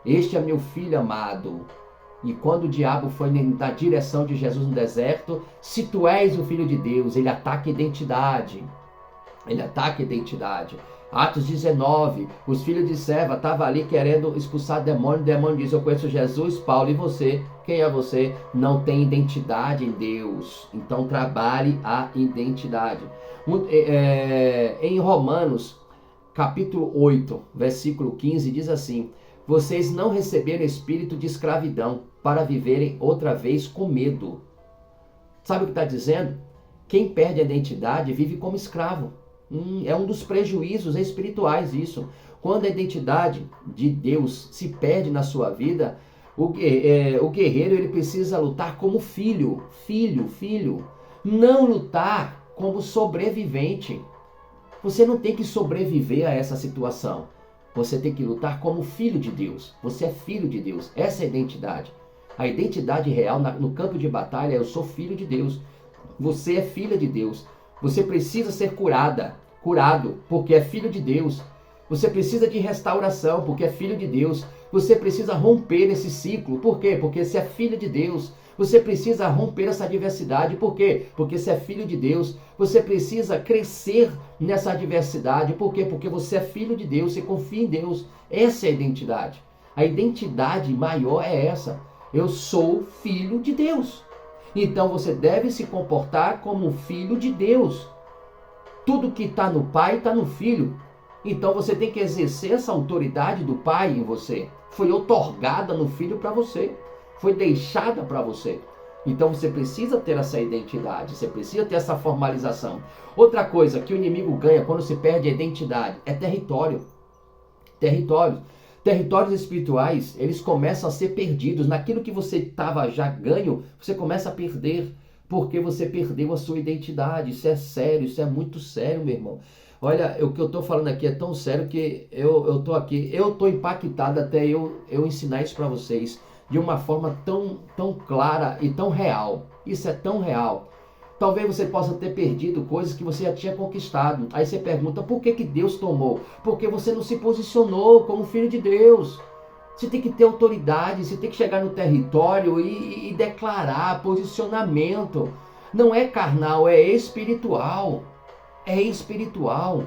Este é meu filho amado. E quando o diabo foi na direção de Jesus no deserto, se tu és o filho de Deus, ele ataca a identidade. Ele ataca a identidade. Atos 19, os filhos de Seva estavam ali querendo expulsar demônio. O demônio diz: eu conheço Jesus, Paulo, e você? Quem é você? Não tem identidade em Deus. Então trabalhe a identidade. Em Romanos, capítulo 8, versículo 15, diz assim: vocês não receberam espírito de escravidão para viverem outra vez com medo. Sabe o que está dizendo? Quem perde a identidade vive como escravo. É um dos prejuízos espirituais isso. Quando a identidade de Deus se perde na sua vida, o guerreiro ele precisa lutar como filho. Não lutar como sobrevivente. Você não tem que sobreviver a essa situação. Você tem que lutar como filho de Deus. Você é filho de Deus. Essa é a identidade. A identidade real no campo de batalha é: eu sou filho de Deus. Você é filha de Deus. Você precisa ser curado, porque é filho de Deus. Você precisa de restauração, porque é filho de Deus. Você precisa romper esse ciclo. Por quê? Porque você é filho de Deus. Você precisa romper essa adversidade. Por quê? Porque você é filho de Deus. Você precisa crescer nessa adversidade. Por quê? Porque você é filho de Deus. Você confia em Deus. Essa é a identidade. A identidade maior é essa. Eu sou filho de Deus. Então você deve se comportar como um filho de Deus. Tudo que está no Pai está no Filho. Então você tem que exercer essa autoridade do Pai em você. Foi outorgada no Filho para você. Foi deixada para você. Então você precisa ter essa identidade. Você precisa ter essa formalização. Outra coisa que o inimigo ganha quando se perde a identidade é território. Territórios espirituais, eles começam a ser perdidos. Naquilo que você estava já ganho, você começa a perder. Porque você perdeu a sua identidade. Isso é sério, isso é muito sério, meu irmão. Olha, o que eu estou falando aqui é tão sério que eu estou impactado até eu ensinar isso para vocês de uma forma tão clara e tão real. Isso é tão real. Talvez você possa ter perdido coisas que você já tinha conquistado. Aí você pergunta: por que Deus tomou? Porque você não se posicionou como filho de Deus. Você tem que ter autoridade, você tem que chegar no território e declarar posicionamento. Não é carnal, é espiritual. É espiritual.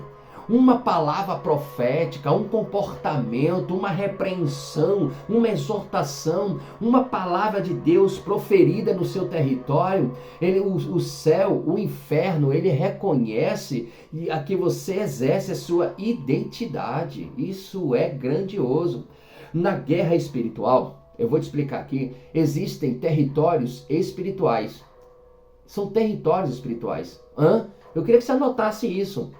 Uma palavra profética, um comportamento, uma repreensão, uma exortação, uma palavra de Deus proferida no seu território, o céu, o inferno, ele reconhece a que você exerce a sua identidade. Isso é grandioso. Na guerra espiritual, eu vou te explicar aqui, existem territórios espirituais. São territórios espirituais. Eu queria que você anotasse isso,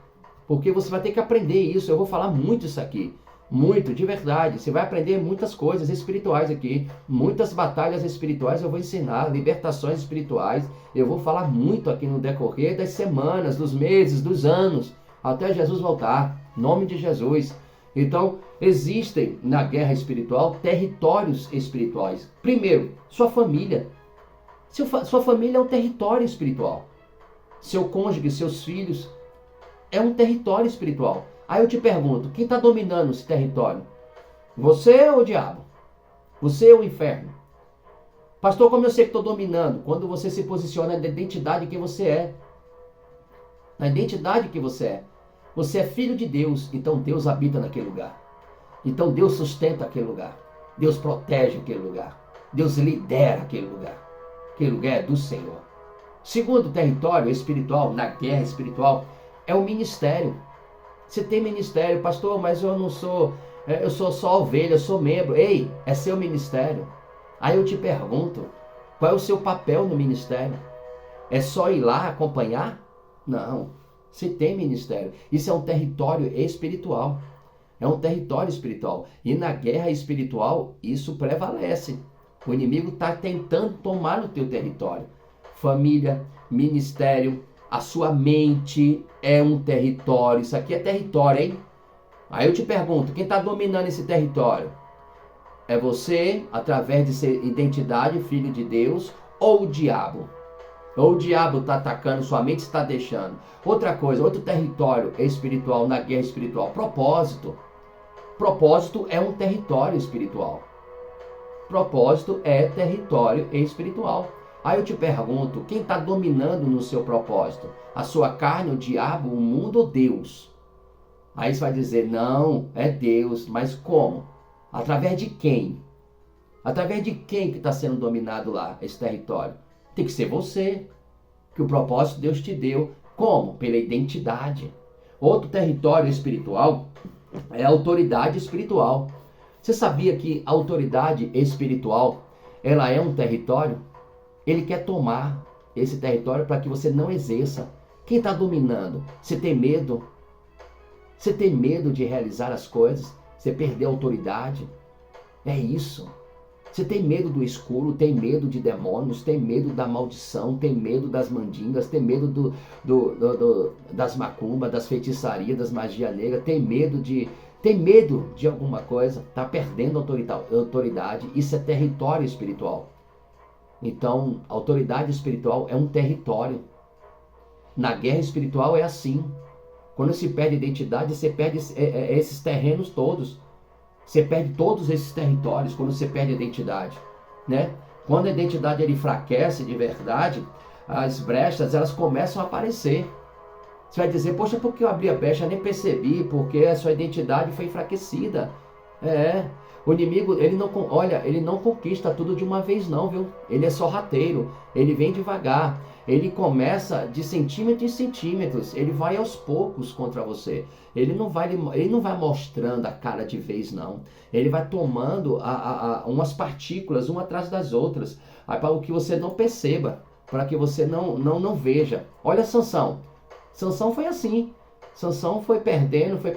porque você vai ter que aprender isso. Eu vou falar muito isso aqui, muito, de verdade. Você vai aprender muitas coisas espirituais aqui, muitas batalhas espirituais eu vou ensinar, libertações espirituais. Eu vou falar muito aqui no decorrer das semanas, dos meses, dos anos, até Jesus voltar, em nome de Jesus. Então, existem na guerra espiritual territórios espirituais. Primeiro, sua família. Sua família é um território espiritual. Seu cônjuge, seus filhos, é um território espiritual. Aí eu te pergunto: quem está dominando esse território? Você ou o diabo? Você ou o inferno? Pastor, como eu sei que estou dominando? Quando você se posiciona na identidade que você é. Na identidade que você é. Você é filho de Deus, então Deus habita naquele lugar. Então Deus sustenta aquele lugar. Deus protege aquele lugar. Deus lidera aquele lugar. Aquele lugar é do Senhor. Segundo território espiritual, na guerra espiritual, é o ministério. Você tem ministério: pastor, mas eu não sou, eu sou só ovelha, eu sou membro. Ei, é seu ministério. Aí eu te pergunto: qual é o seu papel no ministério? É só ir lá acompanhar? Não. Você tem ministério. Isso é um território espiritual. É um território espiritual. E na guerra espiritual, isso prevalece. O inimigo está tentando tomar o teu território. Família, ministério, a sua mente é um território. Isso aqui é território, hein? Aí eu te pergunto: quem está dominando esse território? É você, através de ser identidade, filho de Deus, ou o diabo? Ou o diabo está atacando, sua mente está deixando. Outra coisa, outro território espiritual na guerra espiritual. Propósito. Propósito é um território espiritual. Propósito é território espiritual. Aí eu te pergunto, quem está dominando no seu propósito? A sua carne, o diabo, o mundo ou Deus? Aí você vai dizer, não, é Deus. Mas como? Através de quem? Através de quem que está sendo dominado lá, esse território? Tem que ser você, que o propósito Deus te deu. Como? Pela identidade. Outro território espiritual é a autoridade espiritual. Você sabia que a autoridade espiritual, ela é um território? Ele quer tomar esse território para que você não exerça. Quem está dominando? Você tem medo? Você tem medo de realizar as coisas? Você perdeu a autoridade? É isso. Você tem medo do escuro, tem medo de demônios, tem medo da maldição, tem medo das mandingas, tem medo das macumbas, das feitiçarias, das magia negra, tem medo de alguma coisa, está perdendo autoridade. Isso é território espiritual. Então, autoridade espiritual é um território. Na guerra espiritual é assim. Quando se perde identidade, você perde esses terrenos todos. Você perde todos esses territórios quando você perde a identidade, né? Quando a identidade ele enfraquece de verdade, as brechas elas começam a aparecer. Você vai dizer, poxa, por que eu abri a brecha? Eu nem percebi, porque a sua identidade foi enfraquecida. O inimigo, ele não conquista tudo de uma vez não, viu? Ele é sorrateiro, ele vem devagar, ele começa de centímetros em centímetros, ele vai aos poucos contra você. Ele não vai mostrando a cara de vez não. Ele vai tomando umas partículas, uma atrás das outras, para que você não perceba, para que você não veja. Olha Sansão. Sansão foi assim. Sansão foi perdendo, foi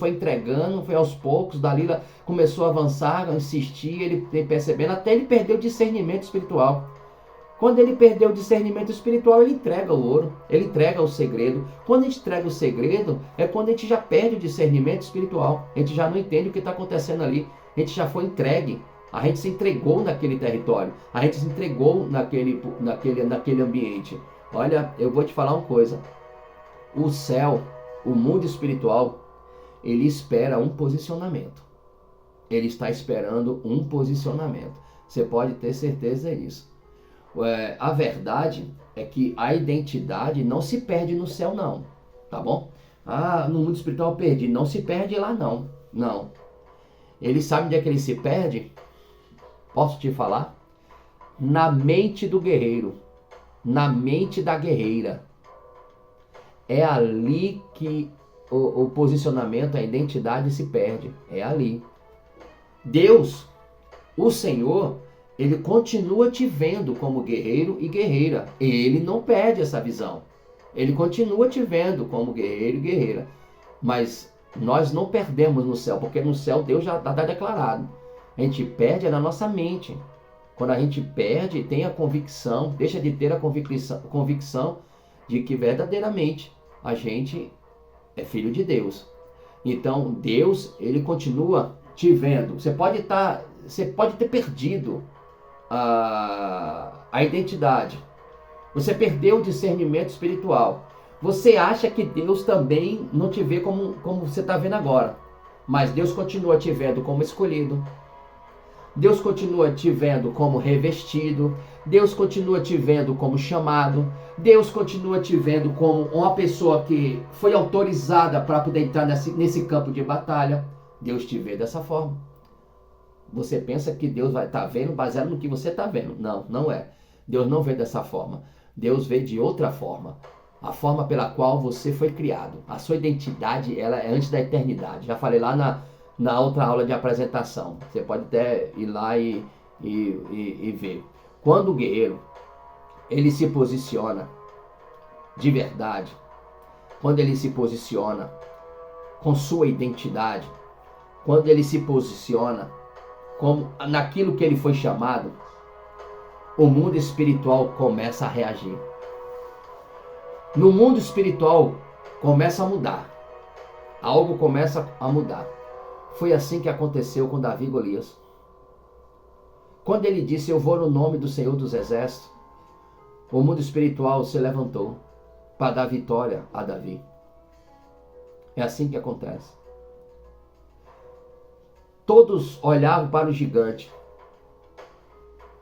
entregando, foi aos poucos, Dalila começou a avançar, a insistir, ele percebendo, até ele perdeu o discernimento espiritual. Quando ele perdeu o discernimento espiritual, ele entrega o ouro, ele entrega o segredo. Quando a gente entrega o segredo, é quando a gente já perde o discernimento espiritual, a gente já não entende o que está acontecendo ali, a gente já foi entregue, a gente se entregou naquele território, a gente se entregou naquele ambiente. Olha, eu vou te falar uma coisa. O céu, o mundo espiritual, ele espera um posicionamento. Ele está esperando um posicionamento. Você pode ter certeza disso. A verdade é que a identidade não se perde no céu não, tá bom? No mundo espiritual eu perdi. Não se perde lá não. Não. Ele sabe onde é que ele se perde? Posso te falar? Na mente do guerreiro. Na mente da guerreira. É ali que o posicionamento, a identidade se perde. É ali. Deus, o Senhor, ele continua te vendo como guerreiro e guerreira. Ele não perde essa visão. Ele continua te vendo como guerreiro e guerreira. Mas nós não perdemos no céu, porque no céu Deus já está declarado. A gente perde na nossa mente. Quando a gente perde, tem a convicção, deixa de ter a convicção de que verdadeiramente a gente é filho de Deus. Então Deus, ele continua te vendo. Você pode ter perdido a identidade. Você perdeu o discernimento espiritual. Você acha que Deus também não te vê como você está vendo agora. Mas Deus continua te vendo como escolhido. Deus continua te vendo como revestido. Deus continua te vendo como chamado. Deus continua te vendo como uma pessoa que foi autorizada para poder entrar nesse campo de batalha. Deus te vê dessa forma. Você pensa que Deus vai estar vendo baseado no que você está vendo. Não, não é. Deus não vê dessa forma. Deus vê de outra forma. A forma pela qual você foi criado. A sua identidade, ela é antes da eternidade. Já falei lá na outra aula de apresentação. Você pode até ir lá e ver. Quando o guerreiro, ele se posiciona de verdade, quando ele se posiciona com sua identidade, quando ele se posiciona como naquilo que ele foi chamado, o mundo espiritual começa a reagir. No mundo espiritual começa a mudar. Algo começa a mudar. Foi assim que aconteceu com Davi e Golias. Quando ele disse, eu vou no nome do Senhor dos Exércitos, o mundo espiritual se levantou para dar vitória a Davi. É assim que acontece. Todos olhavam para o gigante.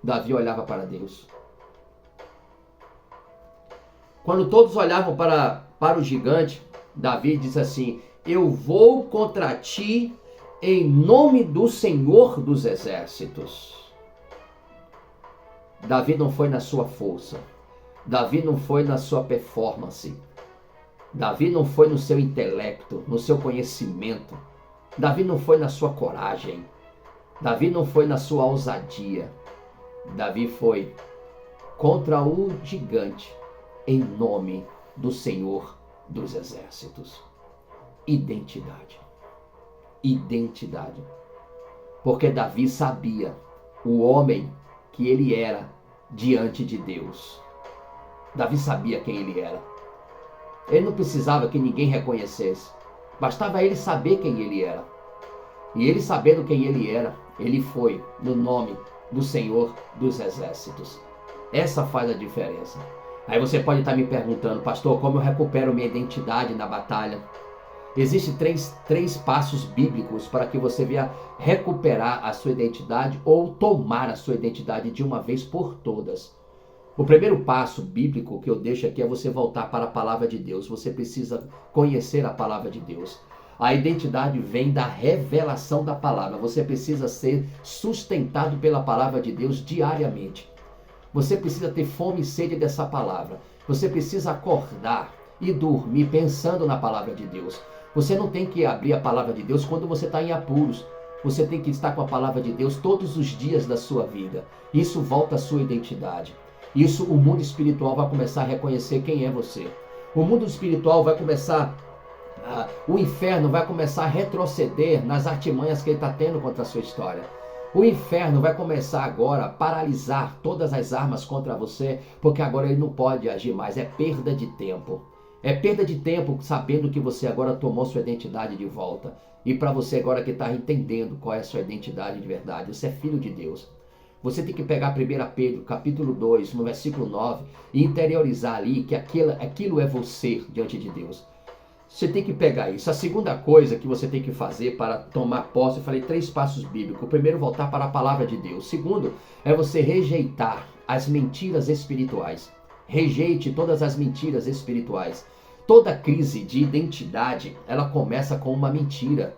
Davi olhava para Deus. Quando todos olhavam para o gigante, Davi diz assim: eu vou contra ti em nome do Senhor dos Exércitos. Davi não foi na sua força. Davi não foi na sua performance. Davi não foi no seu intelecto, no seu conhecimento. Davi não foi na sua coragem. Davi não foi na sua ousadia. Davi foi contra o gigante em nome do Senhor dos Exércitos. Identidade. Identidade. Porque Davi sabia o homem que ele era diante de Deus. Davi sabia quem ele era. Ele não precisava que ninguém reconhecesse. Bastava ele saber quem ele era. E ele sabendo quem ele era, ele foi no nome do Senhor dos Exércitos. Essa faz a diferença. Aí você pode estar me perguntando: pastor, como eu recupero minha identidade na batalha? Existem três passos bíblicos para que você venha recuperar a sua identidade ou tomar a sua identidade de uma vez por todas. O primeiro passo bíblico que eu deixo aqui é você voltar para a palavra de Deus. Você precisa conhecer a palavra de Deus. A identidade vem da revelação da palavra. Você precisa ser sustentado pela palavra de Deus diariamente. Você precisa ter fome e sede dessa palavra. Você precisa acordar e dormir pensando na palavra de Deus. Você não tem que abrir a palavra de Deus quando você está em apuros. Você tem que estar com a palavra de Deus todos os dias da sua vida. Isso volta à sua identidade. Isso o mundo espiritual vai começar a reconhecer quem é você. O mundo espiritual vai começar, o inferno vai começar a retroceder nas artimanhas que ele está tendo contra a sua história. O inferno vai começar agora a paralisar todas as armas contra você, porque agora ele não pode agir mais. É perda de tempo. É perda de tempo sabendo que você agora tomou sua identidade de volta. E para você agora que está entendendo qual é a sua identidade de verdade, você é filho de Deus. Você tem que pegar 1 Pedro, capítulo 2, no versículo 9, e interiorizar ali que aquilo é você diante de Deus. Você tem que pegar isso. A segunda coisa que você tem que fazer para tomar posse, eu falei 3 passos bíblicos. O primeiro, voltar para a palavra de Deus. O segundo, é você rejeitar as mentiras espirituais. Rejeite todas as mentiras espirituais. Toda crise de identidade, ela começa com uma mentira.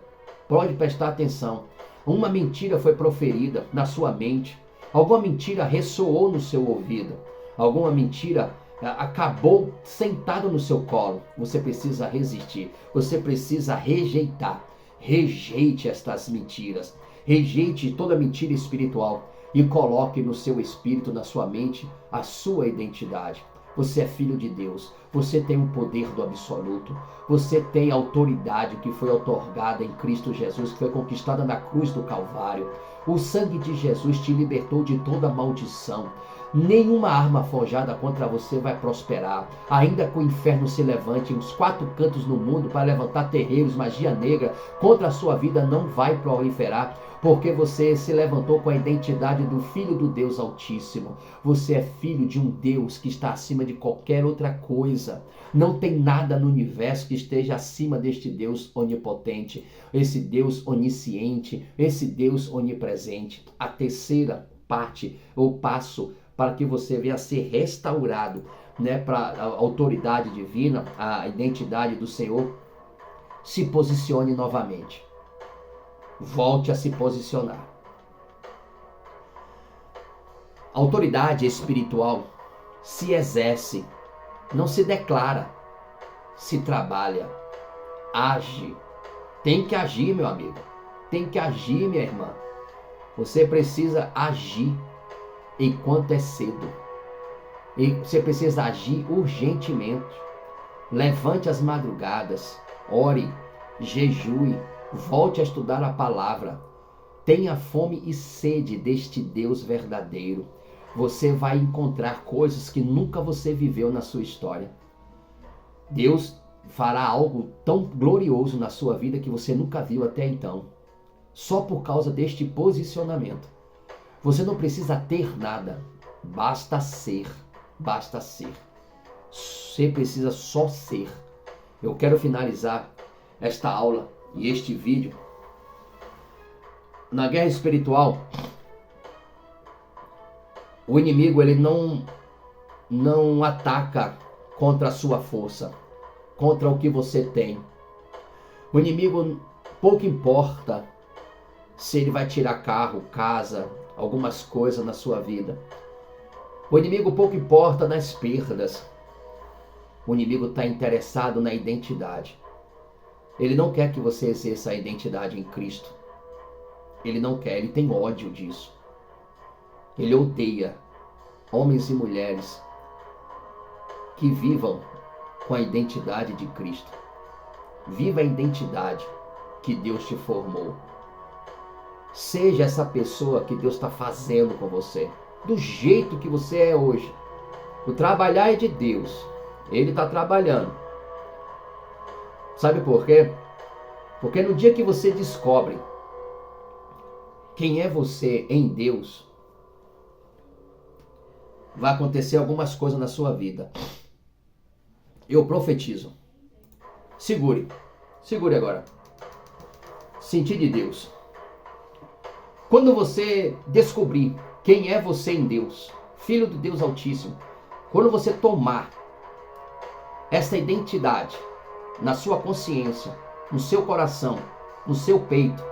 Pode prestar atenção. Uma mentira foi proferida na sua mente. Alguma mentira ressoou no seu ouvido. Alguma mentira acabou sentado no seu colo. Você precisa resistir. Você precisa rejeitar. Rejeite estas mentiras. Rejeite toda mentira espiritual e coloque no seu espírito, na sua mente, a sua identidade. Você é filho de Deus. Você tem o poder do absoluto. Você tem a autoridade que foi outorgada em Cristo Jesus, que foi conquistada na cruz do Calvário. O sangue de Jesus te libertou de toda maldição. Nenhuma arma forjada contra você vai prosperar. Ainda que o inferno se levante em uns 4 cantos no mundo para levantar terreiros, magia negra, contra a sua vida não vai proliferar, porque você se levantou com a identidade do Filho do Deus Altíssimo. Você é filho de um Deus que está acima de qualquer outra coisa. Não tem nada no universo que esteja acima deste Deus onipotente, esse Deus onisciente, esse Deus onipresente. A terceira parte, ou passo, para que você venha a ser restaurado, para a autoridade divina, a identidade do Senhor, se posicione novamente. Volte a se posicionar. A autoridade espiritual se exerce, não se declara, se trabalha, age. Tem que agir, meu amigo. Tem que agir, minha irmã. Você precisa agir enquanto é cedo. E você precisa agir urgentemente. Levante as madrugadas, ore, jejue, volte a estudar a palavra. Tenha fome e sede deste Deus verdadeiro. Você vai encontrar coisas que nunca você viveu na sua história. Deus fará algo tão glorioso na sua vida que você nunca viu até então. Só por causa deste posicionamento. Você não precisa ter nada, basta ser. basta ser. Você precisa só ser. Eu quero finalizar esta aula e este vídeo. Na guerra espiritual, o inimigo ele não ataca contra a sua força, contra o que você tem. O inimigo pouco importa se ele vai tirar carro, casa, algumas coisas na sua vida. O inimigo pouco importa nas perdas. O inimigo está interessado na identidade. Ele não quer que você exerça a identidade em Cristo. Ele não quer, ele tem ódio disso. Ele odeia homens e mulheres que vivam com a identidade de Cristo. Viva a identidade que Deus te formou. Seja essa pessoa que Deus está fazendo com você, do jeito que você é hoje. O trabalhar é de Deus. Ele está trabalhando. Sabe por quê? Porque no dia que você descobre quem é você em Deus, vai acontecer algumas coisas na sua vida. Eu profetizo. Segure agora. Sentir de Deus. Quando você descobrir quem é você em Deus, Filho do Deus Altíssimo, quando você tomar essa identidade na sua consciência, no seu coração, no seu peito,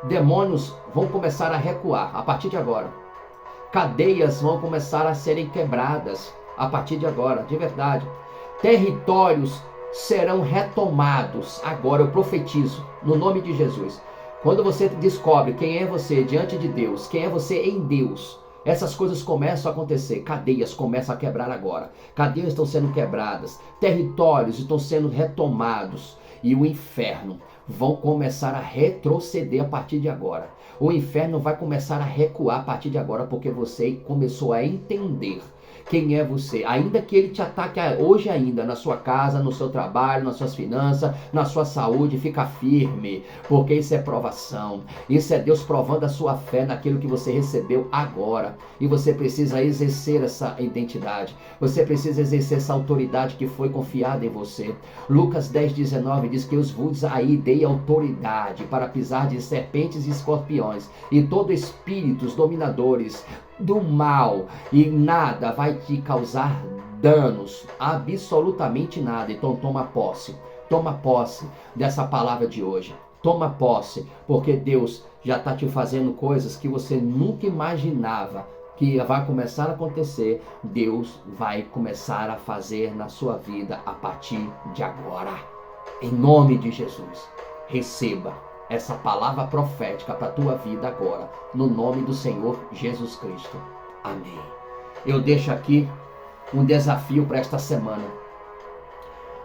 demônios vão começar a recuar a partir de agora. Cadeias vão começar a serem quebradas a partir de agora, de verdade. Territórios serão retomados agora, eu profetizo, no nome de Jesus. Quando você descobre quem é você diante de Deus, quem é você em Deus, essas coisas começam a acontecer. Cadeias começam a quebrar agora. Cadeias estão sendo quebradas. Territórios estão sendo retomados. E o inferno vão começar a retroceder a partir de agora. O inferno vai começar a recuar a partir de agora, porque você começou a entender quem é você. Ainda que ele te ataque hoje ainda, na sua casa, no seu trabalho, nas suas finanças, na sua saúde, fica firme, porque isso é provação. Isso é Deus provando a sua fé naquilo que você recebeu agora. E você precisa exercer essa identidade. Você precisa exercer essa autoridade que foi confiada em você. Lucas 10:19 diz que eu vos aí dei autoridade para pisar de serpentes e escorpiões e todo espíritos dominadores do mal, e nada vai te causar danos, absolutamente nada. Então toma posse dessa palavra de hoje. Toma posse, porque Deus já está te fazendo coisas que você nunca imaginava que vai começar a acontecer. Deus vai começar a fazer na sua vida a partir de agora. Em nome de Jesus, receba essa palavra profética para a tua vida agora, no nome do Senhor Jesus Cristo. Amém. Eu deixo aqui um desafio para esta semana.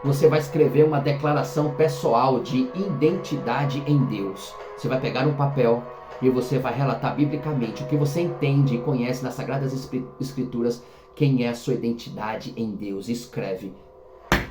Você vai escrever uma declaração pessoal de identidade em Deus. Você vai pegar um papel e você vai relatar biblicamente o que você entende e conhece nas Sagradas Escrituras, quem é a sua identidade em Deus. Escreve.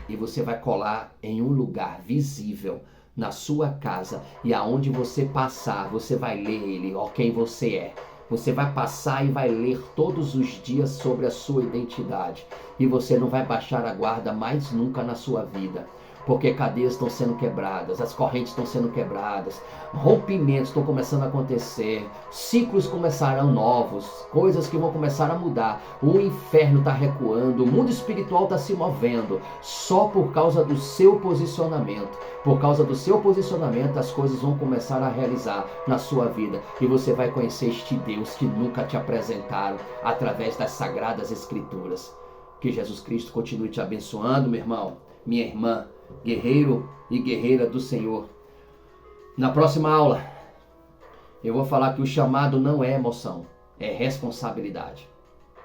E você vai colar em um lugar visível na sua casa, e aonde você passar, você vai ler ele, ó, quem você é. Você vai passar e vai ler todos os dias sobre a sua identidade, e você não vai baixar a guarda mais nunca na sua vida, porque cadeias estão sendo quebradas, as correntes estão sendo quebradas, rompimentos estão começando a acontecer, ciclos começarão novos, coisas que vão começar a mudar. O inferno está recuando, o mundo espiritual está se movendo, só por causa do seu posicionamento. Por causa do seu posicionamento, as coisas vão começar a realizar na sua vida, e você vai conhecer este Deus que nunca te apresentaram através das Sagradas Escrituras. Que Jesus Cristo continue te abençoando, meu irmão, minha irmã, guerreiro e guerreira do Senhor. Na próxima aula, eu vou falar que o chamado não é emoção, é responsabilidade.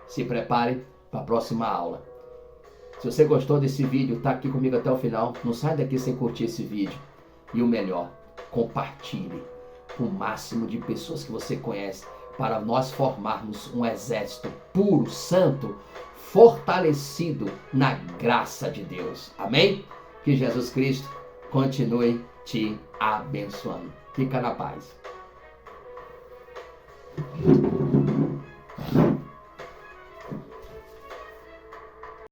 Se prepare para a próxima aula. Se você gostou desse vídeo, tá aqui comigo até o final. Não sai daqui sem curtir esse vídeo. E o melhor, compartilhe com o máximo de pessoas que você conhece, para nós formarmos um exército puro, santo, fortalecido na graça de Deus. Amém? Que Jesus Cristo continue te abençoando. Fica na paz.